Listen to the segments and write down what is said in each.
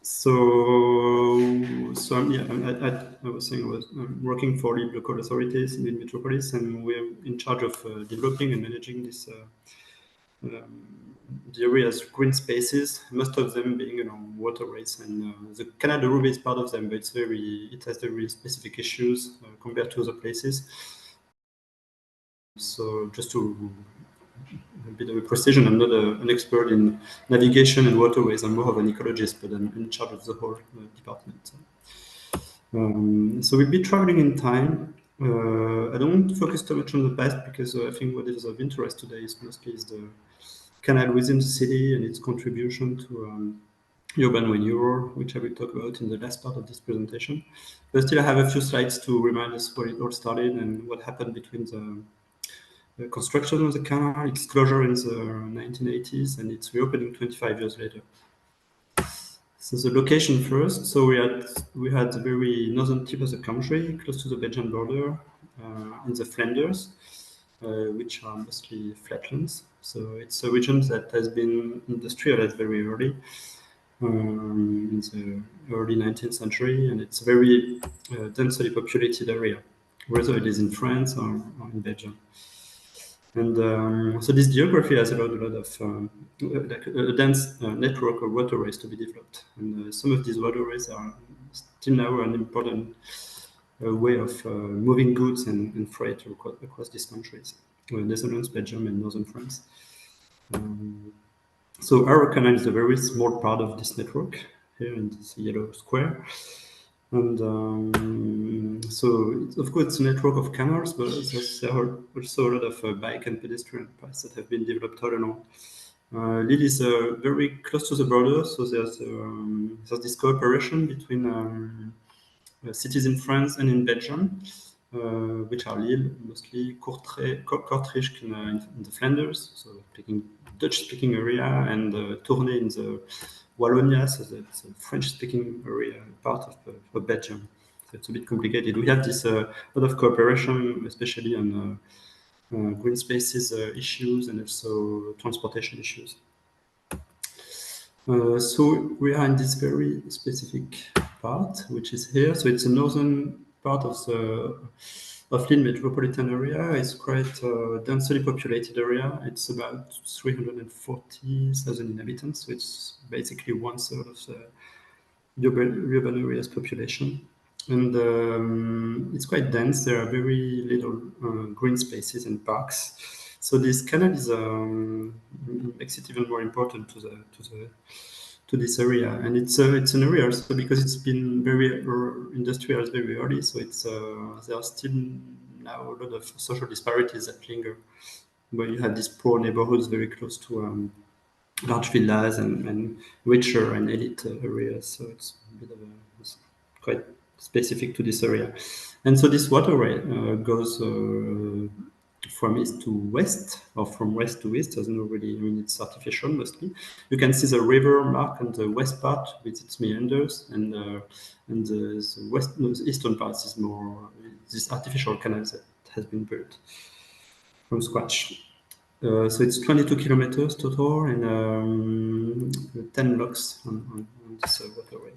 I was saying I was working for Lille local authorities in the Metropolis, and we're in charge of developing and managing this the areas green spaces, most of them being waterways, and the Canal de Roubaix is part of them, but it has very specific issues compared to other places. So just to a bit of a precision, I'm not an expert in navigation and waterways. I'm more of an ecologist, but I'm in charge of the whole department. So we'll be traveling in time. I don't want to focus too much on the past because I think what is of interest today is mostly the canal within the city and its contribution to urban renewal, which I will talk about in the last part of this presentation. But still, I have a few slides to remind us where it all started and what happened between the construction of the canal, its closure in the 1980s, and its reopening 25 years later. So the location first. So we had the very northern tip of the country, close to the Belgian border, in the Flanders, which are mostly flatlands. So it's a region that has been industrialized very early, in the early 19th century, and it's a very densely populated area, whether it is in France or in Belgium. And so this geography has allowed a lot of like a dense network of waterways to be developed. And some of these waterways are still now an important way of moving goods and freight across these countries, Netherlands, Belgium, and northern France. So our canal is a very small part of this network here in this yellow square. And so, of course, it's a network of canals, but there are also a lot of bike and pedestrian paths that have been developed all along. Lille is very close to the border, so there's this cooperation between cities in France and in Belgium, which are Lille, mostly Kortrijk in the Flanders, so speaking Dutch-speaking area, and Tournai in the Wallonia, so that's a French-speaking area, part of Belgium. So it's a bit complicated. We have this lot of cooperation, especially on green spaces issues and also transportation issues. So we are in this very specific part, which is here. So it's the northern part of Lille metropolitan area. It's quite a densely populated area. It's about 340,000 inhabitants. So it's basically 1/3 of the urban area's population. And it's quite dense. There are very little green spaces and parks. So this canal is makes it even more important to this area, and it's an area also because it's been very industrialized very early. So it's there are still now a lot of social disparities that linger, where you have these poor neighborhoods very close to large villas and richer and elite areas. So it's a bit of it's quite specific to this area. And so this waterway goes from east to west, or from west to east. Doesn't really, I mean, it's artificial mostly. You can see the river mark on the west part with its meanders, and the eastern part is more this artificial canal that has been built from scratch. So it's 22 kilometers total and 10 blocks on this waterway.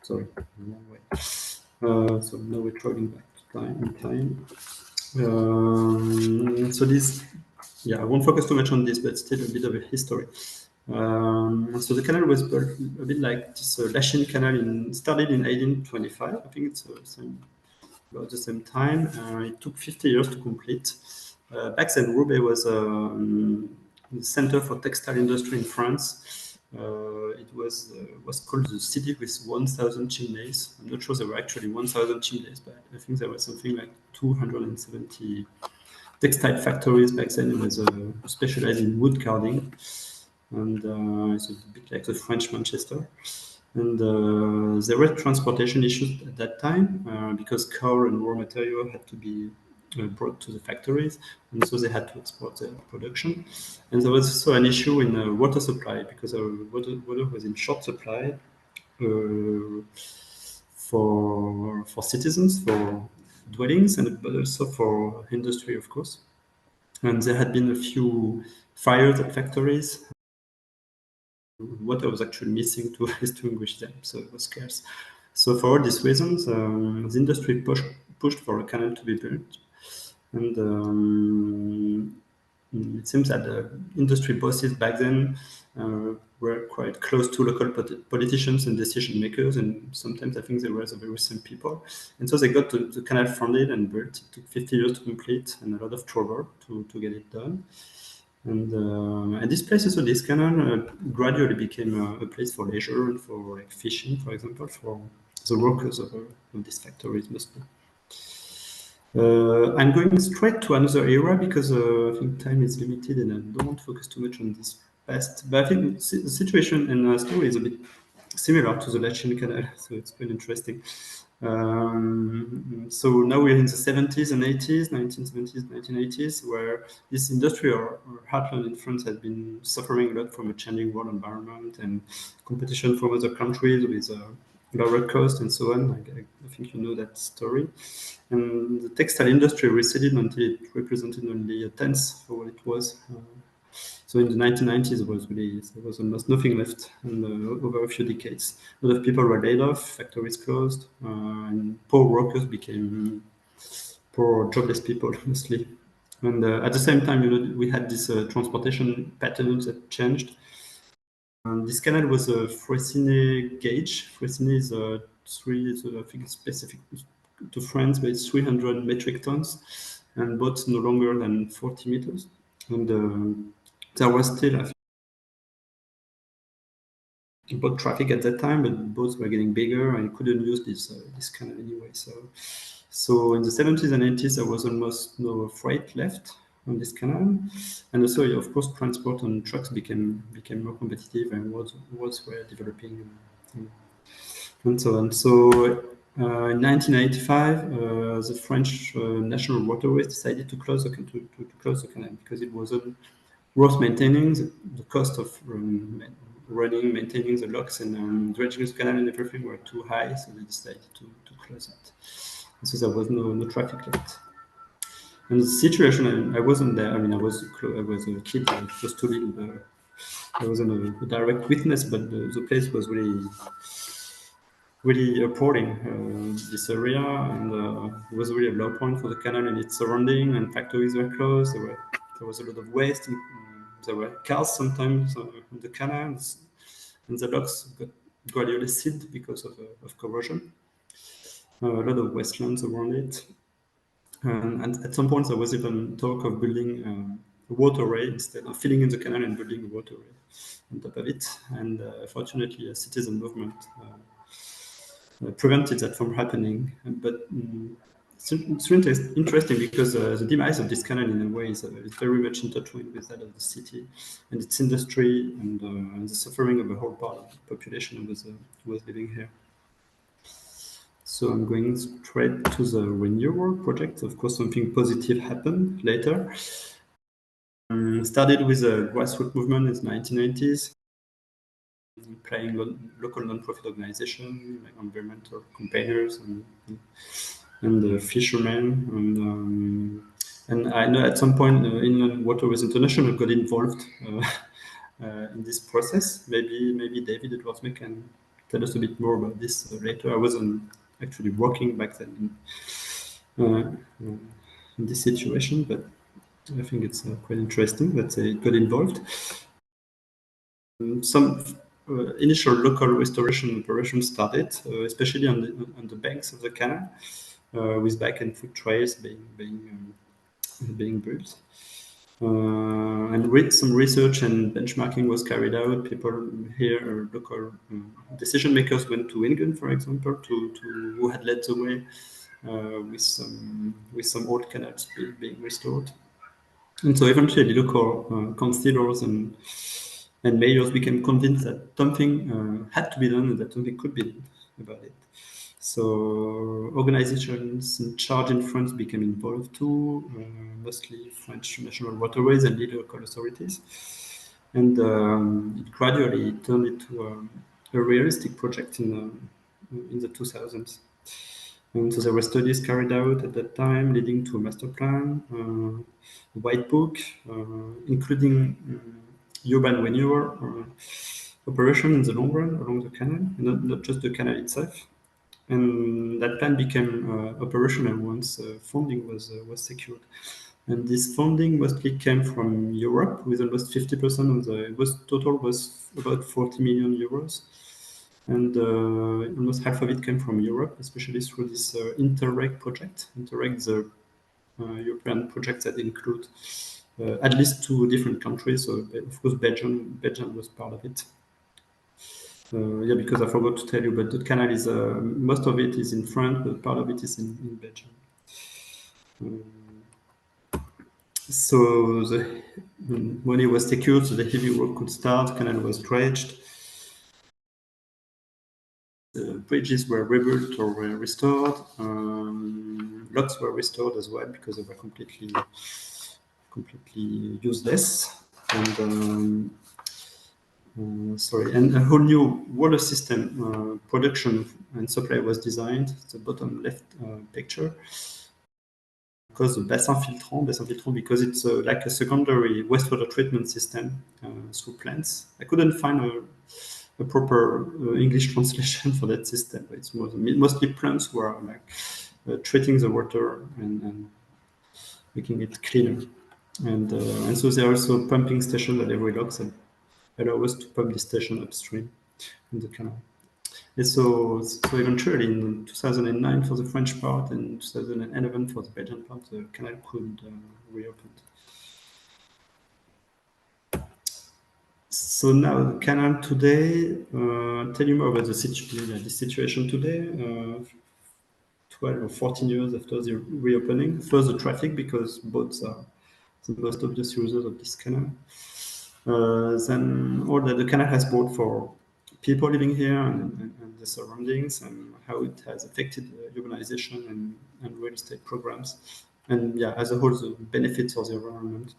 Sorry, wrong way. So now we're traveling back to time. So this, I won't focus too much on this, but still a bit of a history. So the canal was built a bit like this Lachine Canal started in 1825. I think it's about the same time. It took 50 years to complete. Back then, Roubaix was the center for textile industry in France. It was called the city with 1,000 chimneys. I'm not sure there were actually 1,000 chimneys, but I think there was something like 270 textile factories back then. It was specialized in wood carding, and it's a bit like the French Manchester. And there were transportation issues at that time because coal and raw material had to be brought to the factories, and so they had to export their production. And there was also an issue in water supply because water was in short supply for citizens, for dwellings, but also for industry, of course. And there had been a few fires at factories, water was actually missing to extinguish them, so it was scarce. So for all these reasons, the industry pushed for a canal to be built, and it seems that the industry bosses back then were quite close to local politicians and decision makers, and sometimes I think they were the very same people. And so they got the canal funded and built. It took 50 years to complete and a lot of trouble to get it done. And this place, also this canal, gradually became a place for leisure and for like fishing, for example, for the workers of these factories mostly. I'm going straight to another era because I think time is limited and I don't want to focus too much on this past. But I think the situation and the story is a bit similar to the Lachin Canal, so it's quite interesting. So now we're in the 70s and 80s, 1970s, 1980s, where this industry or heartland in France has been suffering a lot from a changing world environment and competition from other countries with lower cost and so on. I think you know that story. And the textile industry receded until it represented only a tenth of what it was. So in the 1990s, there was almost nothing left, and over a few decades, a lot of people were laid off, factories closed, and poor workers became poor jobless people mostly. And at the same time, we had this transportation patterns that changed. This canal was a Freycinet gauge. Freycinet is I think it's specific to France, but it's 300 metric tons, and boats no longer than 40 meters. And there was still, I think, boat traffic at that time, but boats were getting bigger and couldn't use this canal anyway. So in the 70s and 80s, there was almost no freight left on this canal, and also, of course, transport on trucks became more competitive, and roads were developing, and so on. So in 1985, the French National Waterways decided to close the canal because it wasn't worth maintaining. The cost of maintaining the locks and dredging the canal and everything were too high, so they decided to close it. And so there was no traffic left. And the situation, I wasn't there. I mean, I was a kid, I was just too little. I wasn't a direct witness, but the place was really appalling, this area, and it was really a low point for the canal and its surrounding, and factories were closed. There was a lot of waste, and there were cars sometimes on the canals, and the locks got gradually sealed because of corrosion. A lot of wastelands around it. And at some point, there was even talk of building a waterway instead of filling in the canal and building a waterway on top of it. And fortunately, a citizen movement prevented that from happening. But it's interesting because the demise of this canal, in a way, is very much intertwined with that of the city and its industry and the suffering of a whole part of the population who was living here. So I'm going straight to the renewal project. Of course, something positive happened later. Started with a grassroots movement in the 1990s, playing local non-profit organizations like environmental campaigners and fishermen. And I know at some point Inland Waterways International got involved in this process. Maybe David Edwardsmith can tell us a bit more about this later. I wasn't actually working back then in this situation, but I think it's quite interesting that they got involved. Some initial local restoration operations started, especially on the banks of the canal, with bike and foot trails being built. And with some research and benchmarking was carried out. People here, local decision makers, went to Engen, for example, who had led the way with some old canals being restored. And so eventually, local councillors and mayors became convinced that something had to be done and that something could be done about it. So organizations in charge in France became involved too, mostly French National Waterways and Lille local authorities. And it gradually turned into a realistic project in the 2000s. And so there were studies carried out at that time, leading to a master plan, a white book, including urban renewal, operation in the long run along the canal, not just the canal itself. And that plan became operational once funding was secured. And this funding mostly came from Europe, with almost 50% of the total was about 40 million euros. And almost half of it came from Europe, especially through this Interreg project. Interreg is a European project that include at least 2 different countries. So of course Belgium was part of it. Yeah, because I forgot to tell you, but the canal is most of it is in France, but part of it is in Belgium. So the money was secured, so the heavy work could start. Canal was dredged. The bridges were rebuilt or were restored. Locks were restored as well because they were completely useless. And and a whole new water system production and supply was designed. The bottom left picture. Because the bassin filtrant because it's like a secondary wastewater treatment system through plants. I couldn't find a proper English translation for that system. But it's mostly plants who are like treating the water and making it cleaner. And so there are also pumping stations at every lock that allow us to pump the station upstream in the canal. And so eventually in 2009 for the French part and 2011 for the Belgian part, the canal could reopen. So now the canal today, tell you more about the situation today, 12 or 14 years after the reopening. First, the traffic, because boats are the most obvious users of this canal. Then all that the canal has brought for people living here and the surroundings, and how it has affected urbanization and real estate programs. And yeah, as a whole, the benefits of the environment.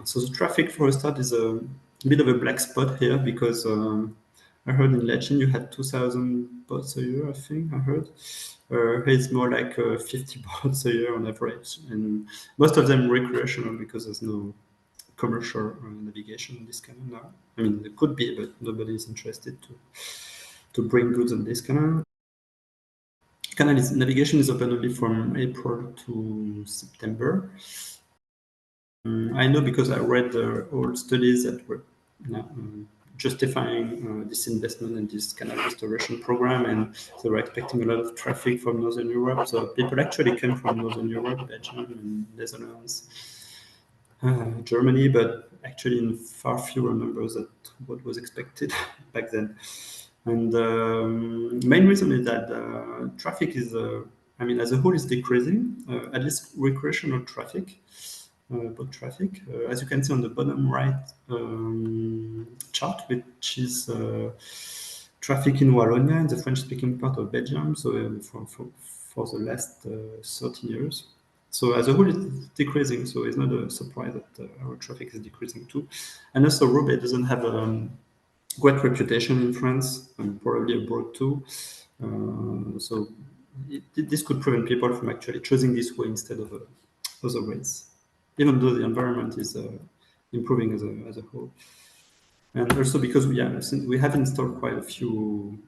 So the traffic, for a start, is a bit of a black spot here because I heard in Latin you had 2,000 boats a year, I think I heard. Here it's more like 50 boats a year on average, and most of them recreational because there's no commercial navigation in this canal now. I mean, there could be, but nobody is interested to bring goods on this canal. Navigation is open only from April to September. I know because I read all studies that were justifying this investment in this canal restoration program, and they were expecting a lot of traffic from Northern Europe. So people actually came from Northern Europe, Belgium, and Netherlands, Germany, but actually in far fewer numbers than what was expected back then. And main reason is that traffic is, I mean, as a whole, is decreasing, at least recreational traffic. Boat traffic, as you can see on the bottom right chart, which is traffic in Wallonia, in the French-speaking part of Belgium, so for the last 30 years. So as a whole, it's decreasing, so it's not a surprise that our traffic is decreasing too. And also, Roubaix doesn't have a great reputation in France, and probably abroad too. So this could prevent people from actually choosing this way instead of other ways, even though the environment is improving as a whole. And also because we have installed quite a few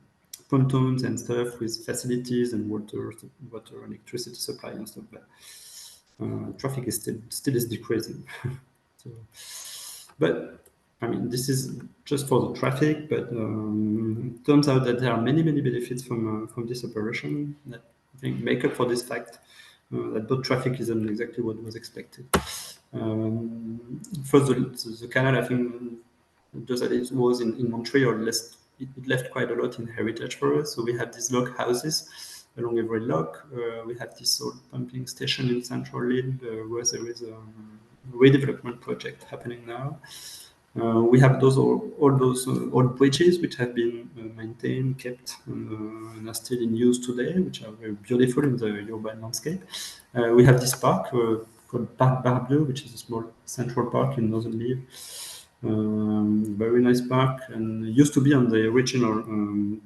pontoons and stuff with facilities and water, electricity supply and stuff, but traffic is still is decreasing. So, but I mean, this is just for the traffic, but it turns out that there are many benefits from this operation that I think make up for this fact that boat traffic isn't exactly what was expected. First, the canal, I think, just that it was in Montreal, it left quite a lot in heritage for us. So we have these lock houses along every lock. We have this old pumping station in central Lille where there is a redevelopment project happening now. We have all those old bridges which have been maintained, kept, and are still in use today, which are very beautiful in the urban landscape. We have this park called Parc Barbieux, which is a small central park in northern Lille. Very nice park, and used to be on the original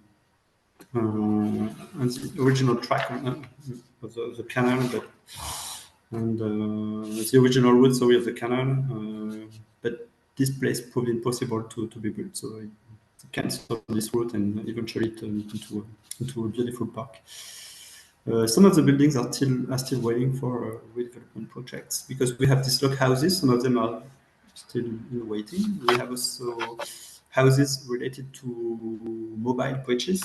track of the canal, and the original route, sorry, of the canal. But this place proved impossible to be built. So it canceled this route and eventually turned into a beautiful park. Some of the buildings are still waiting for redevelopment projects because we have these log houses. Some of them are still in waiting. We have also houses related to mobile bridges.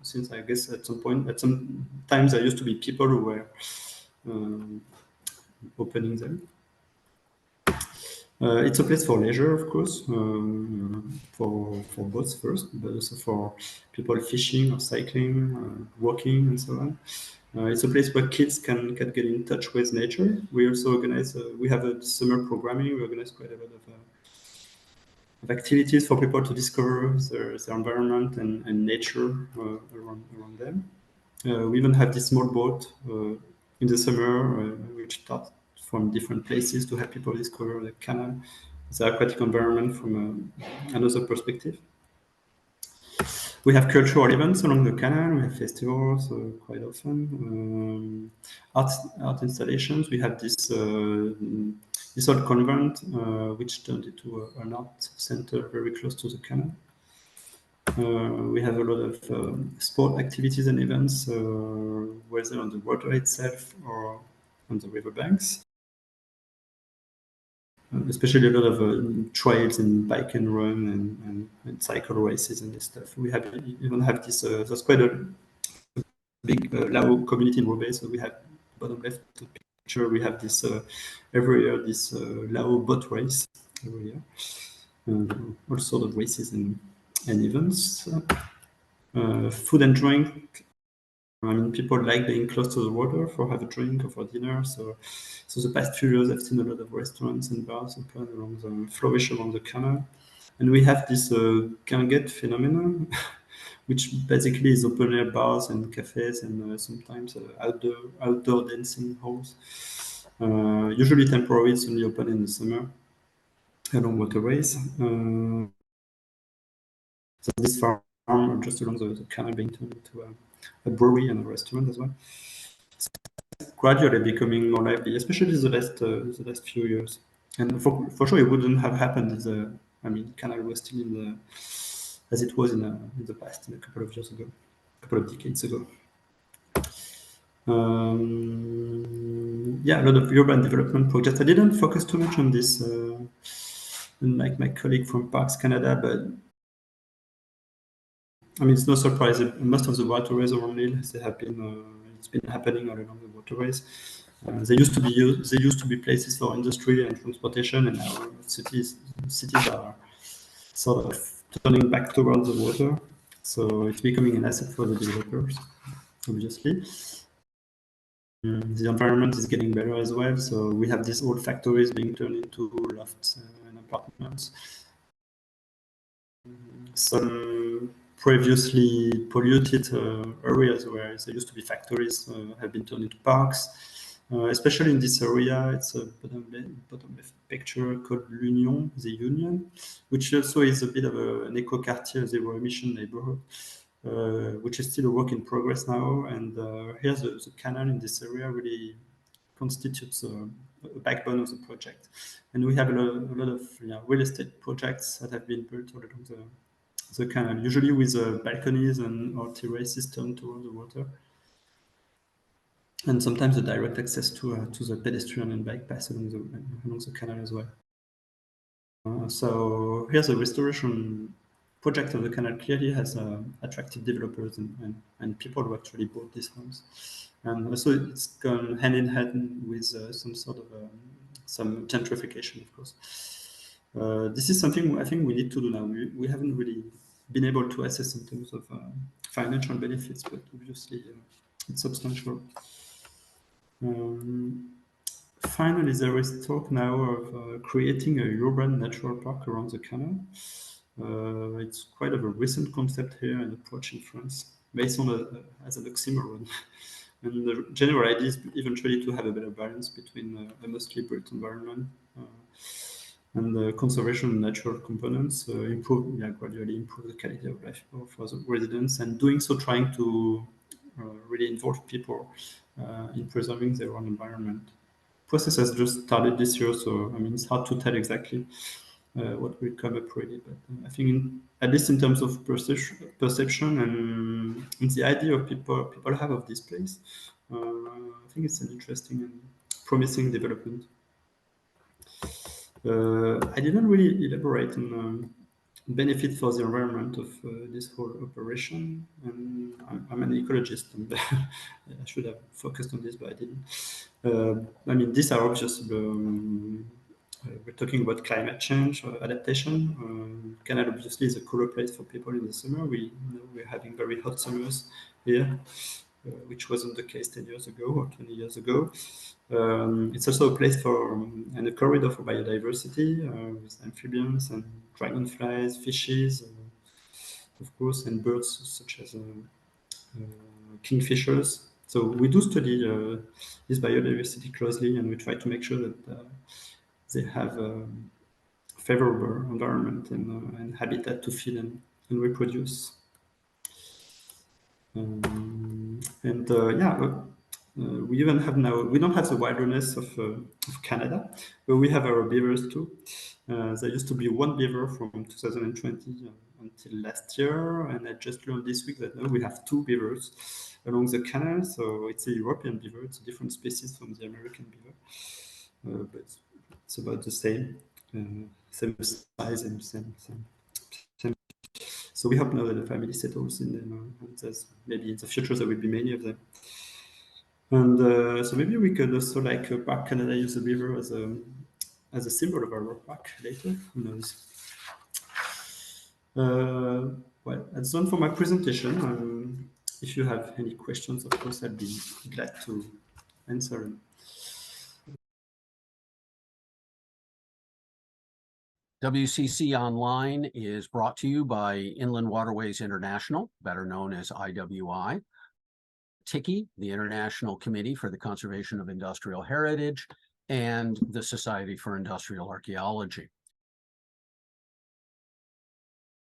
Since I guess at some times there used to be people who were opening them. It's a place for leisure, of course, for boats first, but also for people fishing or cycling, walking, and so on. It's a place where kids can get in touch with nature. We also organize, we have a summer programming. We organize quite a lot of activities for people to discover their environment and nature around them. We even have this small boat in the summer, which starts from different places to help people discover the canal, the aquatic environment from another perspective. We have cultural events along the canal. We have festivals quite often. Art installations. We have this old convent, which turned into an art center very close to the canal. We have a lot of sport activities and events, whether on the water itself or on the riverbanks. Especially a lot of trails and bike and run and cycle races and this stuff. We even have this. There's quite a big Lao community in Roubaix. So we have bottom left picture. We have this every year this Lao boat race every year. All sorts of races and events. Food and drink. I mean, people like being close to the water for have a drink or for dinner. So the past few years, I've seen a lot of restaurants and bars open flourish along the canal. And we have this guinguette phenomenon, which basically is open air bars and cafes and sometimes outdoor dancing halls. Usually temporary, it's only open in the summer along Waterways. So this farm just along the canal being turned into a brewery and a restaurant as well. It's gradually becoming more lively, especially the last few years. And for sure, it wouldn't have happened if canal was still as it was in the past, a couple of years ago, a couple of decades ago. Yeah, a lot of urban development projects. I didn't focus too much on this, like my colleague from Parks Canada, but I mean, it's no surprise that most of the waterways around Lille, it's been happening all along the waterways. They used to be places for industry and transportation, and now cities are sort of turning back towards the water. So it's becoming an asset for the developers, obviously. The environment is getting better as well. So we have these old factories being turned into lofts and apartments. Some previously polluted areas where there used to be factories have been turned into parks. Especially in this area, it's a bottom left picture called l'Union, the Union, which also is a bit of an eco-quartier, zero emission neighborhood, which is still a work in progress now. And here the canal in this area really constitutes a backbone of the project. And we have a lot of real estate projects that have been built all along the canal, usually with balconies or terraces turned toward the water. And sometimes a direct access to the pedestrian and bike path along the canal as well. So here's a restoration project of the canal. Clearly has attracted developers and people who actually bought these homes. And also it's gone hand in hand with some sort of some gentrification, of course. This is something I think we need to do now. We haven't really been able to assess in terms of financial benefits, but obviously it's substantial. Finally, there is talk now of creating a urban natural park around the canal. It's quite of a recent concept here and approach in France, based on as an oxymoron. And the general idea is eventually to have a better balance between a mostly built environment and the conservation and natural components, gradually improve the quality of life for the residents, and doing so trying to really involve people in preserving their own environment. Process has just started this year, so I mean it's hard to tell exactly what will come up really. But I think, at least in terms of perception and the idea of people have of this place, I think it's an interesting and promising development. I didn't really elaborate on benefit for the environment of this whole operation. And I'm an ecologist, and I should have focused on this, but I didn't. I mean, these are obvious. We're talking about climate change, adaptation. Canal obviously is a cooler place for people in the summer. We're having very hot summers here, which wasn't the case 10 years ago or 20 years ago. It's also a place for and a corridor for biodiversity with amphibians and dragonflies, fishes, of course, and birds such as kingfishers. So we do study this biodiversity closely, and we try to make sure that they have a favorable environment and habitat to feed and reproduce. We even have now, we don't have the wilderness of Canada, but we have our beavers too. There used to be one beaver from 2020 until last year, and I just learned this week that now we have two beavers along the canal. So it's a European beaver, it's a different species from the American beaver, but it's about the same, same size and same. So we hope now that the family settles in them, and there's maybe in the future there will be many of them. And so maybe we could also, like Park Canada, use the beaver as a symbol of our park later. Who knows? Well, that's done for my presentation. If you have any questions, of course, I'd be glad to answer them. WCC Online is brought to you by Inland Waterways International, better known as IWI, TICI, the International Committee for the Conservation of Industrial Heritage, and the Society for Industrial Archaeology.